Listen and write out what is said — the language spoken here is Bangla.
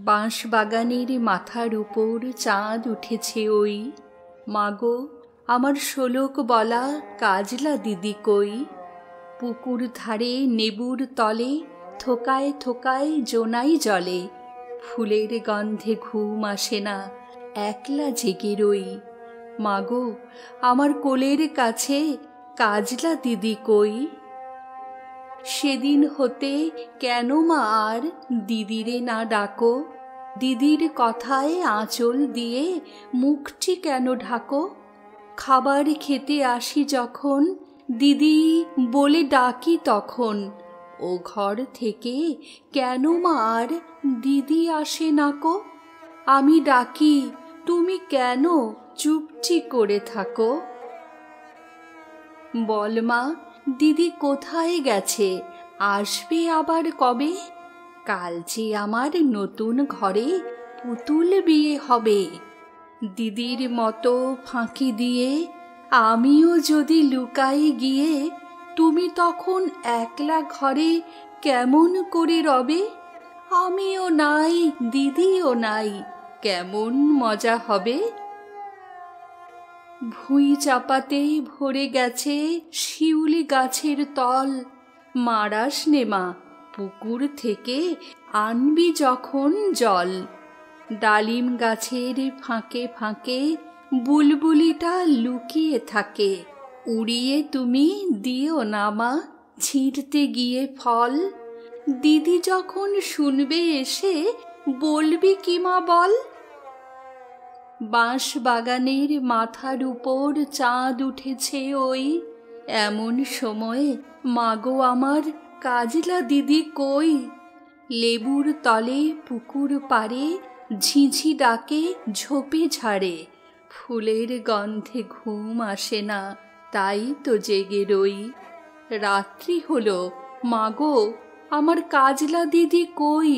বাঁশ বাগানের মাথার উপর চাঁদ উঠেছে ওই, মাগো আমার শোলক বলা কাজলা দিদি কই। পুকুর ধারে নেবুর তলে থোকায় থোকায় জোনাই জলে, ফুলের গন্ধে ঘুম আসে না, একলা জেগে রই। মাগো আমার কোলের কাছে কাজলা দিদি কই। সেদিন হতে কেন মা আর দিদিরে না ডাকো, দিদির কথায় আঁচল দিয়ে মুখটি কেন ঢাকো। খাবার খেতে আসি যখন দিদি বলে ডাকি তখন, ও ঘর থেকে কেন মা আর দিদি আসে নাকো। আমি ডাকি তুমি কেন চুপটি করে থাকো। বল মা দিদি কোথায় গেছে, আসবে আবার কবে। কাল যে আমার নতুন ঘরে পুতুল বিয়ে হবে। দিদির মতো ফাঁকি দিয়ে আমিও যদি লুকাই গিয়ে, তুমি তখন একলা ঘরে কেমন করে রবে। আমিও নাই দিদিও নাই, কেমন মজা হবে। ভুঁই চাপাতেই ভরে গেছে শিউলি গাছের তল, মারাস নে মা পুকুর থেকে আনবি যখন জল। ডালিম গাছের ফাঁকে ফাঁকে বুলবুলিটা লুকিয়ে থাকে, উড়িয়ে তুমি দিও না মা ছিঁড়তে গিয়ে ফল। দিদি যখন শুনবে এসে বলবি কি মা বল। বাঁশ বাগানের মাথার উপর চাঁদ উঠেছে ওই, এমন সময়ে মাগো আমার কাজলা দিদি কই। লেবুর তলে পুকুর পাড়ে ঝিঝি ডাকে ঝোপে ঝাড়ে, ফুলের গন্ধে ঘুম আসে না, তাই তো জেগে রই। রাত্রি হলো মাগো আমার কাজলা দিদি কই।